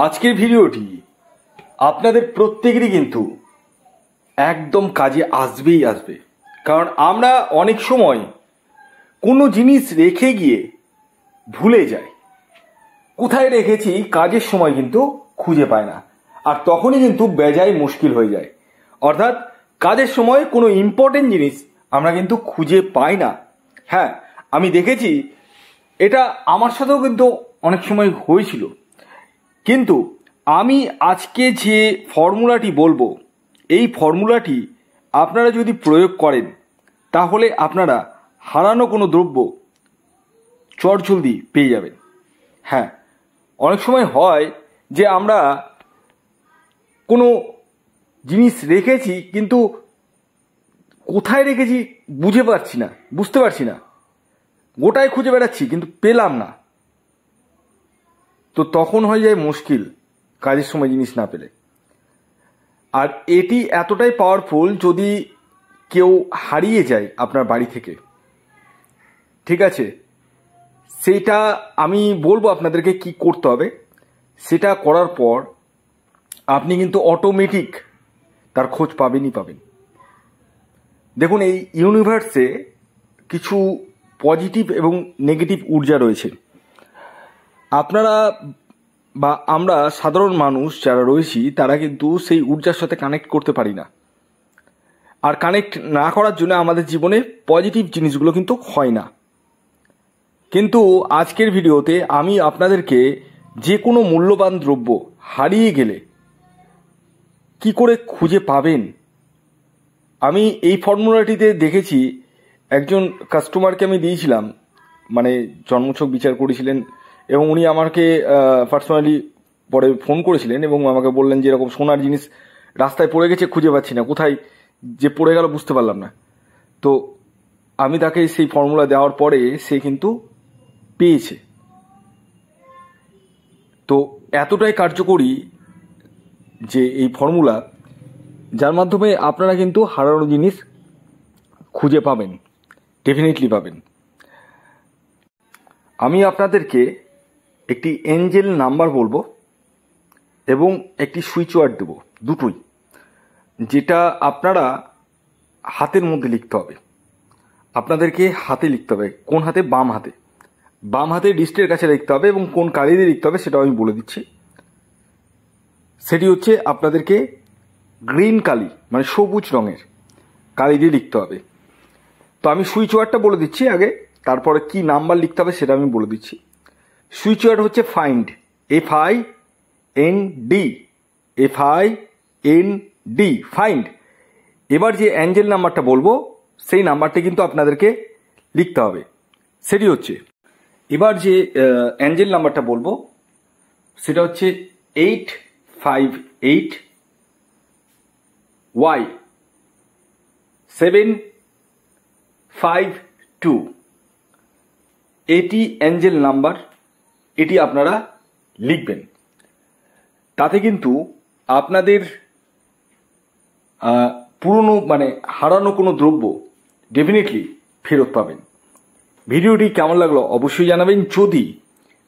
আজকের ভিডিওটি আপনাদের প্রত্যেকেরই কিন্তু একদম কাজে আসবেই আসবে। কারণ আমরা অনেক সময় কোনো জিনিস রেখে গিয়ে ভুলে যাই, কোথায় রেখেছি কাজের সময় কিন্তু খুঁজে পায় না, আর তখনই কিন্তু বেজায় মুশকিল হয়ে যায়। অর্থাৎ কাজের সময় কোনো ইম্পর্টেন্ট জিনিস আমরা কিন্তু খুঁজে পাই না। হ্যাঁ, আমি দেখেছি, এটা আমার সাথেও কিন্তু অনেক সময় হয়েছিল। কিন্তু আমি আজকে যে ফর্মুলাটি বলবো, এই ফর্মুলাটি আপনারা যদি প্রয়োগ করেন তাহলে আপনারা হারানো কোনো দ্রব্য চটজলদি পেয়ে যাবেন। হ্যাঁ, অনেক সময় হয় যে আমরা কোনো জিনিস রেখেছি কিন্তু কোথায় রেখেছি বুঝতে পারছি না, গোটায় খুঁজে বেড়াচ্ছি কিন্তু পেলাম না। তো তখন হয়ে যায় মুশকিল কাজের সময় জিনিস না পেলে। আর এটি এতটাই পাওয়ারফুল, যদি কেউ হারিয়ে যায় আপনার বাড়ি থেকে, ঠিক আছে, সেটা আমি বলবো আপনাদেরকে কি করতে হবে। সেটা করার পর আপনি কিন্তু অটোমেটিক তার খোঁজ পাবেনই পাবেন। দেখুন, এই ইউনিভার্সে কিছু পজিটিভ এবং নেগেটিভ ঊর্জা রয়েছে। আপনারা বা আমরা সাধারণ মানুষ যারা রয়েছি তারা কিন্তু সেই ঊর্জার সাথে কানেক্ট করতে পারি না। আর কানেক্ট না করার জন্য আমাদের জীবনে পজিটিভ জিনিসগুলো কিন্তু হয় না। কিন্তু আজকের ভিডিওতে আমি আপনাদেরকে যে কোনো মূল্যবান দ্রব্য হারিয়ে গেলে কি করে খুঁজে পাবেন, আমি এই ফর্মুলাটিতে দেখেছি। একজন কাস্টমারকে আমি দিয়েছিলাম, মানে জন্মছক বিচার করেছিলেন, এবং উনি আমাকে পার্সোনালি পরে ফোন করেছিলেন এবং আমাকে বললেন যে এরকম সোনার জিনিস রাস্তায় পড়ে গেছে, খুঁজে পাচ্ছি না, কোথায় যে পড়ে গেল বুঝতে পারলাম না। তো আমি তাকে সেই ফর্মুলা দেওয়ার পরে সে কিন্তু পেয়েছে। তো এতটাই কার্যকরী যে এই ফর্মুলা, যার মাধ্যমে আপনারা কিন্তু হারানো জিনিস খুঁজে পাবেন, ডেফিনেটলি পাবেন। আমি আপনাদেরকে একটি এঞ্জেল নাম্বার বলবো এবং একটি সুইচ ওয়ার্ড দেবো, দুটোই, যেটা আপনারা হাতের মধ্যে লিখতে হবে। আপনাদেরকে হাতে লিখতে হবে। কোন হাতে? বাম হাতে ডিস্টের কাছে লিখতে হবে, এবং কোন কালি দিয়ে লিখতে হবে সেটাও আমি বলে দিচ্ছি। সেটি হচ্ছে আপনাদেরকে গ্রিন কালি, মানে সবুজ রঙের কালি দিয়ে লিখতে হবে। তো আমি সুইচ ওয়ার্ডটা বলে দিচ্ছি আগে, তারপরে কি নাম্বার লিখতে হবে সেটা আমি বলে দিচ্ছি। সুইচ ওয়ার্ড হচ্ছে ফাইন্ড, FIND, ফাইন্ড। এবার যে অ্যাঞ্জেল নাম্বারটা বলবো সেই নাম্বারটা কিন্তু আপনাদেরকে লিখতে হবে। সেটি হচ্ছে, এবার যে অ্যাঞ্জেল নাম্বারটা বলবো সেটা হচ্ছে 858Y752। এটি অ্যাঞ্জেল নাম্বার, এটি আপনারা লিখবেন। তাতে কিন্তু আপনাদের পুরনো মানে হারানো কোনো দ্রব্য ডেফিনেটলি ফেরত পাবেন। ভিডিওটি কেমন লাগলো অবশ্যই জানাবেন। যদি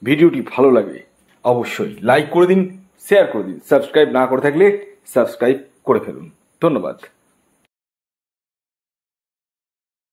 ভিডিওটি ভালো লাগে অবশ্যই লাইক করে দিন, শেয়ার করে দিন। সাবস্ক্রাইব না করে থাকলে সাবস্ক্রাইব করে ফেলুন। ধন্যবাদ।